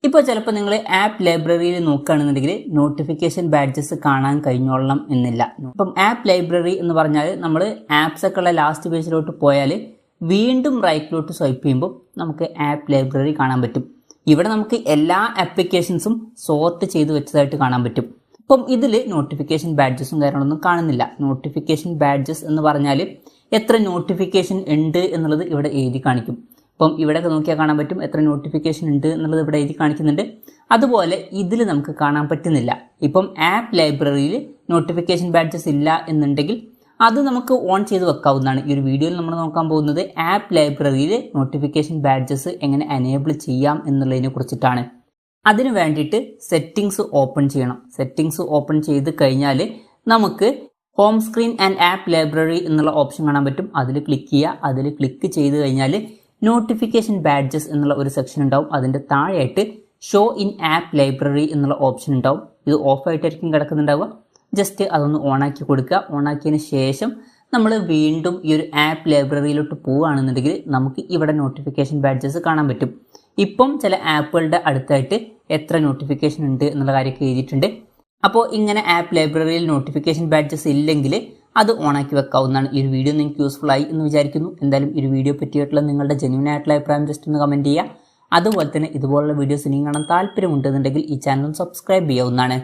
ഇപ്പോൾ ചിലപ്പോൾ നിങ്ങൾ ആപ്പ് ലൈബ്രറിയിൽ നോക്കുകയാണെന്നുണ്ടെങ്കിൽ നോട്ടിഫിക്കേഷൻ ബാഡ്ജസ് കാണാൻ കഴിഞ്ഞോളണം എന്നില്ല. ഇപ്പം ആപ്പ് ലൈബ്രറി എന്ന് പറഞ്ഞാൽ നമ്മൾ ആപ്സ് ഒക്കെ ഉള്ള ലാസ്റ്റ് പേജിലോട്ട് പോയാൽ വീണ്ടും റൈറ്റിലോട്ട് സ്വൈപ്പ് ചെയ്യുമ്പോൾ നമുക്ക് ആപ്പ് ലൈബ്രറി കാണാൻ പറ്റും. ഇവിടെ നമുക്ക് എല്ലാ ആപ്ലിക്കേഷൻസും സോർട്ട് ചെയ്ത് വെച്ചതായിട്ട് കാണാൻ പറ്റും. ഇപ്പം ഇതിൽ നോട്ടിഫിക്കേഷൻ ബാഡ്ജസും കാര്യങ്ങളൊന്നും കാണുന്നില്ല. നോട്ടിഫിക്കേഷൻ ബാഡ്ജസ് എന്ന് പറഞ്ഞാൽ എത്ര നോട്ടിഫിക്കേഷൻ ഉണ്ട് എന്നുള്ളത് ഇവിടെ എഴുതി കാണിക്കും. ഇപ്പം ഇവിടെയൊക്കെ നോക്കിയാൽ കാണാൻ പറ്റും എത്ര നോട്ടിഫിക്കേഷൻ ഉണ്ട് എന്നുള്ളത് ഇവിടെ എഴുതി കാണിക്കുന്നുണ്ട്. അതുപോലെ ഇതിൽ നമുക്ക് കാണാൻ പറ്റുന്നില്ല. ഇപ്പം ആപ്പ് ലൈബ്രറിയിൽ നോട്ടിഫിക്കേഷൻ ബാഡ്ജസ് ഇല്ല എന്നുണ്ടെങ്കിൽ അത് നമുക്ക് ഓൺ ചെയ്ത് വെക്കാവുന്നതാണ്. ഈ ഒരു വീഡിയോയിൽ നമ്മൾ നോക്കാൻ പോകുന്നത് ആപ്പ് ലൈബ്രറിയിൽ നോട്ടിഫിക്കേഷൻ ബാഡ്ജസ് എങ്ങനെ എനേബിൾ ചെയ്യാം എന്നുള്ളതിനെ കുറിച്ചിട്ടാണ്. അതിന് വേണ്ടിയിട്ട് സെറ്റിങ്സ് ഓപ്പൺ ചെയ്യണം. സെറ്റിങ്സ് ഓപ്പൺ ചെയ്ത് കഴിഞ്ഞാൽ നമുക്ക് home screen and app library എന്നുള്ള ഓപ്ഷൻ കാണാൻ പറ്റും. അതിൽ ക്ലിക്ക് ചെയ്യുക. അതിൽ ക്ലിക്ക് ചെയ്ത് കഴിഞ്ഞാൽ നോട്ടിഫിക്കേഷൻ ബാഡ്ജസ് എന്നുള്ള ഒരു സെക്ഷൻ ഉണ്ടാവും. അതിൻ്റെ താഴെയായിട്ട് ഷോ ഇൻ ആപ്പ് ലൈബ്രറി എന്നുള്ള ഓപ്ഷൻ ഉണ്ടാവും. ഇത് ഓഫായിട്ടായിരിക്കും കിടക്കുന്നുണ്ടാവുക. ജസ്റ്റ് അതൊന്ന് ഓണാക്കി കൊടുക്കുക. ഓണാക്കിയതിന് ശേഷം നമ്മൾ വീണ്ടും ഈ ഒരു ആപ്പ് ലൈബ്രറിയിലോട്ട് പോവുകയാണെന്നുണ്ടെങ്കിൽ നമുക്ക് ഇവിടെ നോട്ടിഫിക്കേഷൻ ബാഡ്ജസ് കാണാൻ പറ്റും. ഇപ്പം ചില ആപ്പുകളുടെ അടുത്തായിട്ട് എത്ര നോട്ടിഫിക്കേഷൻ ഉണ്ട് എന്നുള്ള കാര്യമൊക്കെ എഴുതിയിട്ടുണ്ട്. അപ്പോൾ ഇങ്ങനെ ആപ്പ് ലൈബ്രറിയിൽ നോട്ടിഫിക്കേഷൻ ബാഡ്ജസ് ഇല്ലെങ്കിൽ അത് ഓണാക്കി വെക്കാവുന്നതാണ്. ഈ ഒരു വീഡിയോ നിങ്ങൾക്ക് യൂസ്ഫുൾ ആയി എന്ന് വിചാരിക്കുന്നു. എന്തായാലും ഈ ഒരു വീഡിയോ പറ്റിയിട്ടുള്ള നിങ്ങളുടെ ജെന്യൂൻ ആയിട്ടുള്ള അഭിപ്രായം ജസ്റ്റ് ഒന്ന് കമൻറ്റ് ചെയ്യുക. അതുപോലെ തന്നെ ഇതുപോലുള്ള വീഡിയോസ് ഇനിയും കാണാൻ താല്പര്യമുണ്ടെന്നുണ്ടെങ്കിൽ ഈ ചാനൽ സബ്സ്ക്രൈബ് ചെയ്യാവുന്നതാണ്.